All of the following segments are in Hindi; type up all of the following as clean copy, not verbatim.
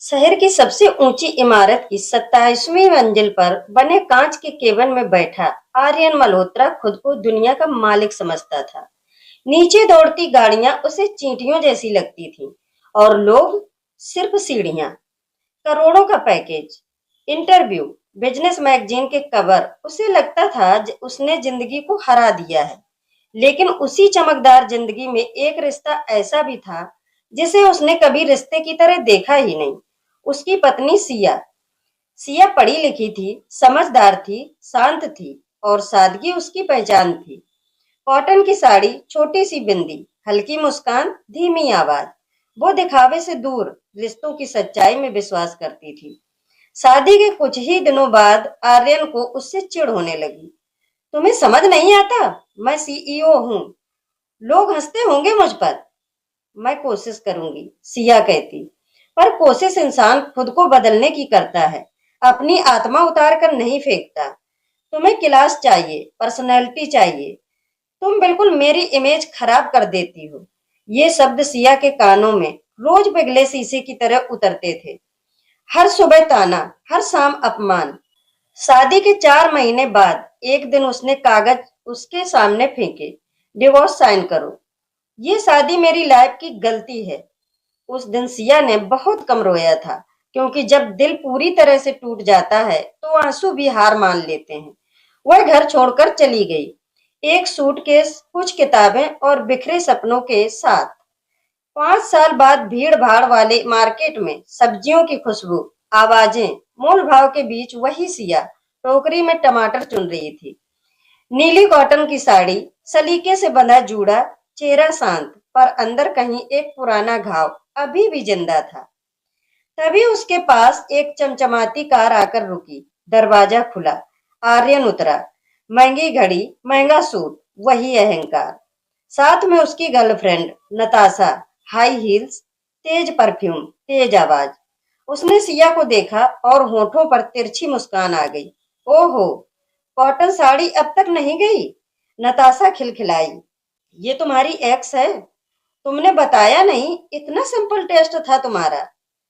शहर की सबसे ऊंची इमारत की 27वीं मंजिल पर बने कांच के केबिन में बैठा आर्यन मल्होत्रा खुद को दुनिया का मालिक समझता था। नीचे दौड़ती गाड़ियां उसे चींटियों जैसी लगती थीं और लोग सिर्फ सीढ़ियां। करोड़ों का पैकेज, इंटरव्यू, बिजनेस मैगजीन के कवर, उसे लगता था उसने जिंदगी को हरा दिया है। लेकिन उसी चमकदार जिंदगी में एक रिश्ता ऐसा भी था जिसे उसने कभी रिश्ते की तरह देखा ही नहीं। उसकी पत्नी सिया। सिया पढ़ी लिखी थी, समझदार थी, शांत थी और सादगी उसकी पहचान थी। कॉटन की साड़ी, छोटी सी बिंदी, हल्की मुस्कान, धीमी आवाज। वो दिखावे से दूर रिश्तों की सच्चाई में विश्वास करती थी। शादी के कुछ ही दिनों बाद आर्यन को उससे चिढ़ होने लगी। तुम्हें समझ नहीं आता, मैं सीईओ हूँ। लोग हंसते होंगे मुझ पर। मैं कोशिश करूंगी, सिया कहती। पर कोशिश इंसान खुद को बदलने की करता है, अपनी आत्मा उतार कर नहीं फेंकता। तुम्हें क्लास चाहिए, पर्सनैलिटी चाहिए। तुम बिल्कुल मेरी इमेज खराब कर देती हो। ये शब्द सिया के कानों में रोज पिघले शीशे की तरह उतरते थे। हर सुबह ताना, हर शाम अपमान। शादी के 4 महीने बाद एक दिन उसने कागज उसके सामने फेंके। डिवोर्स साइन करो। ये शादी मेरी लाइफ की गलती है। उस दिन सिया ने बहुत कम रोया था, क्योंकि जब दिल पूरी तरह से टूट जाता है तो आंसू भी हार मान लेते हैं। वह घर छोड़कर चली गई, एक सूटकेस, कुछ किताबें और बिखरे सपनों के साथ। 5 साल बाद भीड़ भाड़ वाले मार्केट में सब्जियों की खुशबू, आवाजें, मोल भाव के बीच वही सिया टोकरी में टमाटर चुन रही थी। नीली कॉटन की साड़ी, सलीके से बंधा जूड़ा, चेहरा शांत, पर अंदर कहीं एक पुराना घाव अभी भी जिंदा था। तभी उसके पास एक चमचमाती कार आकर रुकी। दरवाजा खुला। आर्यन उतरा। महंगी घड़ी, महंगा सूट, वही अहंकार। साथ में उसकी गर्लफ्रेंड नताशा। हाई हील्स, तेज परफ्यूम, तेज आवाज। उसने सिया को देखा और होठों पर तिरछी मुस्कान आ गई। ओहो, कॉटन साड़ी अब तक नहीं गई? नताशा खिलखिलाई। ये तुम्हारी एक्स है? तुमने बताया नहीं, इतना सिंपल टेस्ट था तुम्हारा।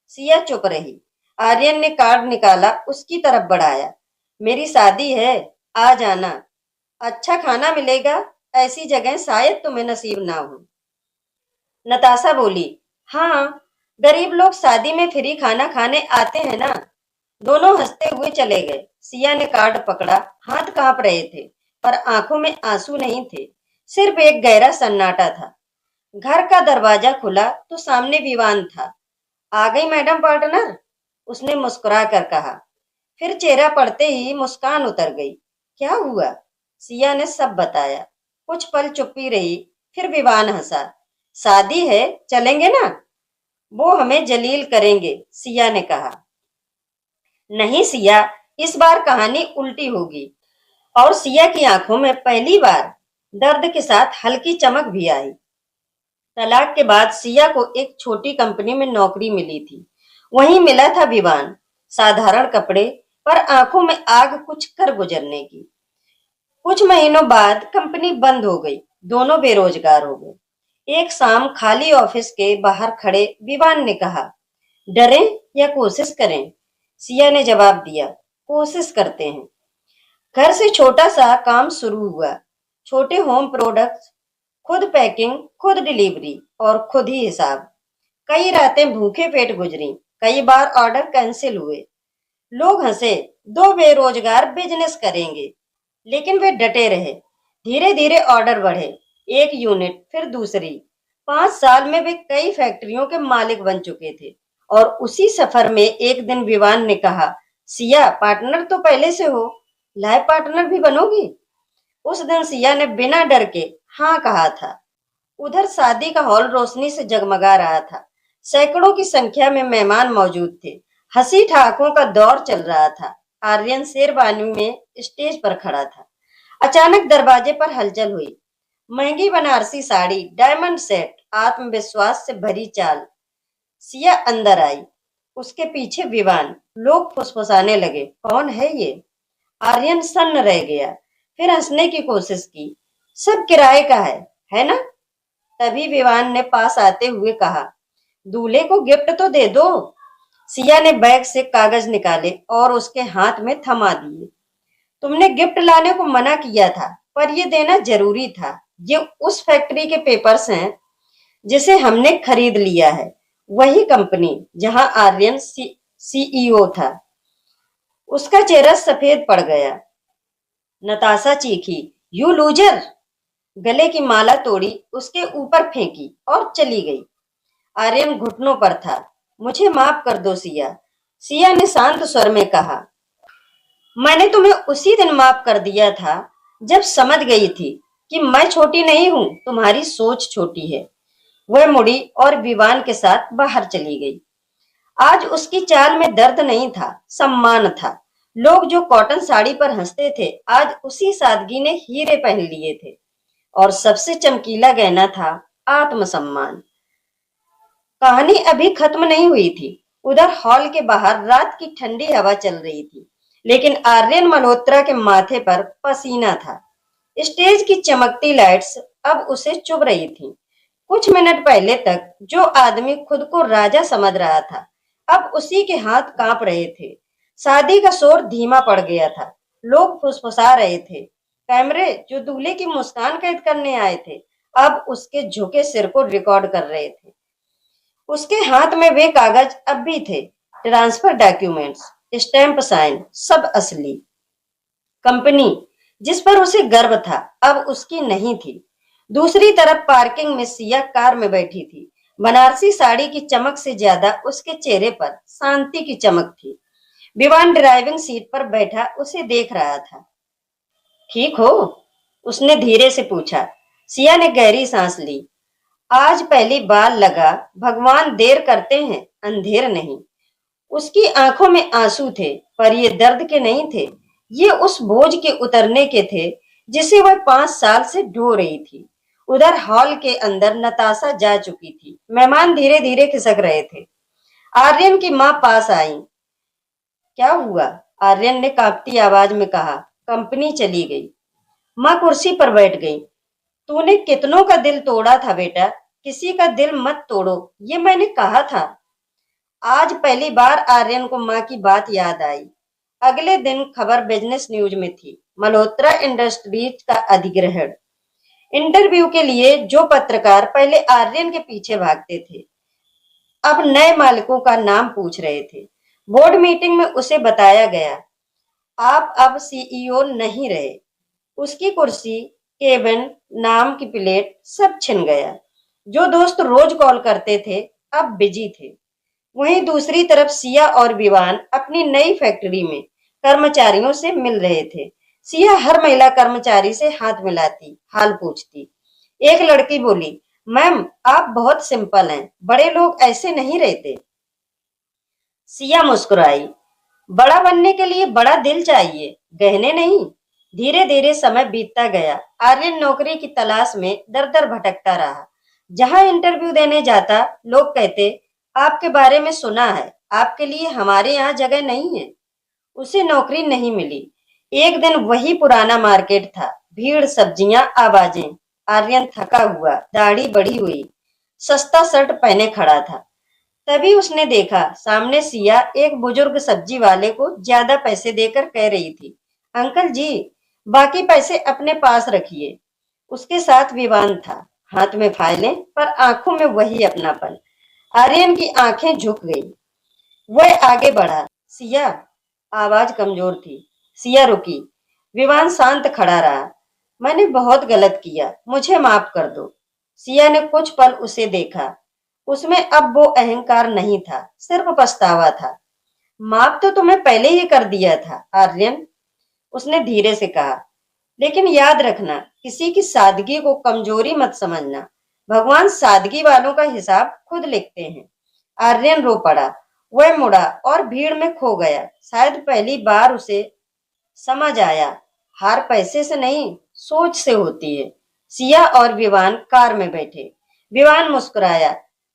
सिया चुप रही। आर्यन ने कार्ड निकाला, उसकी तरफ बढ़ाया। मेरी शादी है, आ जाना। अच्छा खाना मिलेगा, ऐसी जगह शायद तुम्हें नसीब ना हो। नताशा बोली, हाँ, गरीब लोग शादी में फ्री खाना खाने आते हैं ना। दोनों हंसते हुए चले गए। सिया ने कार्ड पकड़ा, हाथ कांप रहे थे, पर आंखों में आंसू नहीं थे, सिर्फ एक गहरा सन्नाटा था। घर का दरवाजा खुला तो सामने विवान था। आ गई मैडम पार्टनर, उसने मुस्कुरा कर कहा। फिर चेहरा पड़ते ही मुस्कान उतर गई। क्या हुआ? सिया ने सब बताया। कुछ पल चुप्पी रही, फिर विवान हंसा। शादी है, चलेंगे ना? वो हमें जलील करेंगे, सिया ने कहा। नहीं सिया, इस बार कहानी उल्टी होगी। और सिया की आंखों में पहली बार दर्द के साथ हल्की चमक भी आई। तलाक के बाद सिया को एक छोटी कंपनी में नौकरी मिली थी। वहीं मिला था विवान। साधारण कपड़े, पर आंखों में आग कुछ कर गुजरने की। कुछ महीनों बाद कंपनी बंद हो गई। दोनों बेरोजगार हो गए। एक शाम खाली ऑफिस के बाहर खड़े विवान ने कहा, डरें या कोशिश करें? सिया ने जवाब दिया, कोशिश करते हैं। घर से छोटा सा काम शुरू हुआ। छोटे होम प्रोडक्ट्स, खुद पैकिंग, खुद डिलीवरी और खुद ही हिसाब। कई रातें भूखे पेट गुजरी, कई बार ऑर्डर कैंसिल हुए। लोग हंसे, दो बेरोजगार बिजनेस करेंगे, लेकिन वे डटे रहे। धीरे धीरे ऑर्डर बढ़े, एक यूनिट फिर दूसरी। 5 साल में वे कई फैक्ट्रियों के मालिक बन चुके थे। और उसी सफर में एक दिन विवान ने कहा, सिया, पार्टनर तो पहले से हो, लाइफ पार्टनर भी बनोगी? उस दिन सिया ने बिना डर के हाँ कहा था। उधर शादी का हॉल रोशनी से जगमगा रहा था। सैकड़ों की संख्या में मेहमान मौजूद थे। हंसी ठहाकों का दौर चल रहा था। आर्यन शेरवानी में स्टेज पर खड़ा था। अचानक दरवाजे पर हलचल हुई। महंगी बनारसी साड़ी, डायमंड सेट, आत्मविश्वास से भरी चाल। सिया अंदर आई, उसके पीछे विवान। लोग फुसफुसाने लगे, कौन है ये? आर्यन सन्न रह गया, फिर हंसने की कोशिश की। सब किराए का है ना? तभी विवान ने पास आते हुए कहा, दूल्हे को गिफ्ट तो दे दो। सिया ने बैग से कागज निकाले और उसके हाथ में थमा दिए। तुमने गिफ्ट लाने को मना किया था, पर ये देना जरूरी था। ये उस फैक्ट्री के पेपर्स हैं जिसे हमने खरीद लिया है, वही कंपनी जहां आर्यन सीईओ था। उसका चेहरा सफेद पड़ गया। नताशा चीखी, यू लूजर! गले की माला तोड़ी, उसके ऊपर फेंकी और चली गई। आर्यन घुटनों पर था। मुझे माफ कर दो सिया, सिया ने शांत स्वर में कहा। मैंने तुम्हें उसी दिन माफ कर दिया था जब समझ गई थी कि मैं छोटी नहीं हूं, तुम्हारी सोच छोटी है। वह मुड़ी और विवान के साथ बाहर चली गई। आज उसकी चाल में दर्द नहीं था, सम्मान था। लोग जो कॉटन साड़ी पर हंसते थे, आज उसी सादगी ने हीरे पहन लिए थे। और सबसे चमकीला गहना था आत्मसम्मान। कहानी अभी खत्म नहीं हुई थी। उधर हॉल के बाहर रात की ठंडी हवा चल रही थी, लेकिन आर्यन मल्होत्रा के माथे पर पसीना था। स्टेज की चमकती लाइट्स अब उसे चुभ रही थीं। कुछ मिनट पहले तक जो आदमी खुद को राजा समझ रहा था, अब उसी के हाथ कांप रहे थे। शादी का शोर धीमा पड़ गया था। लोग फुसफुसा रहे थे। कैमरे जो दूल्हे की मुस्कान कैद करने आए थे, अब उसके झुके सिर को रिकॉर्ड कर रहे थे। उसके हाथ में वे कागज अब भी थे, ट्रांसफर डॉक्यूमेंट्स, स्टैंप साइन, सब असली। कंपनी जिस पर उसे गर्व था, अब उसकी नहीं थी। दूसरी तरफ पार्किंग में सिया कार में बैठी थी। बनारसी साड़ी की चमक से ज्यादा उसके चेहरे पर शांति की चमक थी। विवान ड्राइविंग सीट पर बैठा उसे देख रहा था। ठीक हो? उसने धीरे से पूछा। सिया ने गहरी सांस ली। आज पहली बार लगा, भगवान देर करते हैं, अंधेर नहीं। उसकी आंखों में आंसू थे, पर ये दर्द के नहीं थे। ये उस बोझ के उतरने के थे जिसे वह 5 साल से ढो रही थी। उधर हॉल के अंदर नताशा जा चुकी थी। मेहमान धीरे धीरे खिसक रहे थे। आर्यन की माँ पास आई। क्या हुआ? आर्यन ने कांपती आवाज में कहा। कंपनी चली गई। माँ कुर्सी पर बैठ गई। तूने कितनों का दिल तोड़ा था बेटा, किसी का दिल मत तोड़ो, ये मैंने कहा था। आज पहली बार आर्यन को माँ की बात याद आई। अगले दिन खबर बिजनेस न्यूज में थी, मल्होत्रा इंडस्ट्रीज का अधिग्रहण। इंटरव्यू के लिए जो पत्रकार पहले आर्यन के पीछे भागते थे, अब नए मालिकों का नाम पूछ रहे थे। बोर्ड मीटिंग में उसे बताया गया, आप अब सीईओ नहीं रहे। उसकी कुर्सी, केबिन, नाम की प्लेट सब छिन गया। जो दोस्त रोज कॉल करते थे, अब बिजी थे। वहीं दूसरी तरफ सिया और विवान अपनी नई फैक्ट्री में कर्मचारियों से मिल रहे थे। सिया हर महिला कर्मचारी से हाथ मिलाती, हाल पूछती। एक लड़की बोली, मैम आप बहुत सिंपल हैं, बड़े लोग ऐसे नहीं रहते। सिया मुस्कुराई। बड़ा बनने के लिए बड़ा दिल चाहिए, गहने नहीं। धीरे धीरे समय बीतता गया। आर्यन नौकरी की तलाश में दर दर भटकता रहा। जहां इंटरव्यू देने जाता, लोग कहते, आपके बारे में सुना है, आपके लिए हमारे यहाँ जगह नहीं है। उसे नौकरी नहीं मिली। एक दिन वही पुराना मार्केट था, भीड़, सब्जियां, आवाजें। आर्यन थका हुआ, दाढ़ी बढ़ी हुई, सस्ता शर्ट पहने खड़ा था। तभी उसने देखा, सामने सिया एक बुजुर्ग सब्जी वाले को ज्यादा पैसे देकर कह रही थी, अंकल जी, बाकी पैसे अपने पास रखिए। उसके साथ विवान था, हाथ में फाइलें, पर आंखों में वही अपनापन। आर्यन की आंखें झुक गई। वह आगे बढ़ा। सिया, आवाज कमजोर थी। सिया रुकी। विवान शांत खड़ा रहा। मैंने बहुत गलत किया, मुझे माफ कर दो। सिया ने कुछ पल उसे देखा। उसमें अब वो अहंकार नहीं था, सिर्फ पछतावा था। माफ तो तुम्हें पहले ही कर दिया था आर्यन, उसने धीरे से कहा। लेकिन याद रखना, किसी की सादगी को कमजोरी मत समझना। भगवान सादगी वालों का हिसाब खुद लिखते हैं। आर्यन रो पड़ा। वह मुड़ा और भीड़ में खो गया। शायद पहली बार उसे समझ आया, हार पैसे से नहीं, सोच से होती है। सिया और विवान कार में बैठे। विवान मुस्कुराया।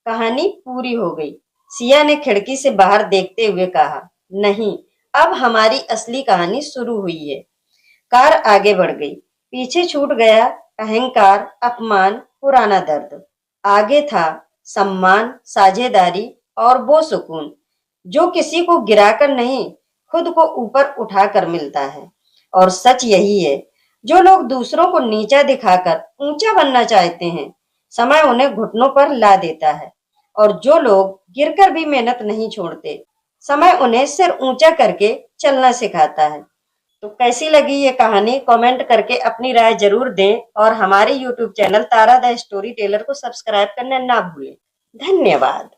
कहानी पूरी हो गई। सिया ने खिड़की से बाहर देखते हुए कहा, नहीं, अब हमारी असली कहानी शुरू हुई है। कार आगे बढ़ गई। पीछे छूट गया अहंकार, अपमान, पुराना दर्द। आगे था सम्मान, साझेदारी और वो सुकून जो किसी को गिराकर नहीं, खुद को ऊपर उठाकर मिलता है। और सच यही है, जो लोग दूसरों को नीचा दिखाकर ऊंचा बनना चाहते हैं, समय उन्हें घुटनों पर ला देता है। और जो लोग गिरकर भी मेहनत नहीं छोड़ते, समय उन्हें सिर ऊंचा करके चलना सिखाता है। तो कैसी लगी ये कहानी, कमेंट करके अपनी राय जरूर दें और हमारे YouTube channel Tara the story teller को सब्सक्राइब करना ना भूलें। धन्यवाद।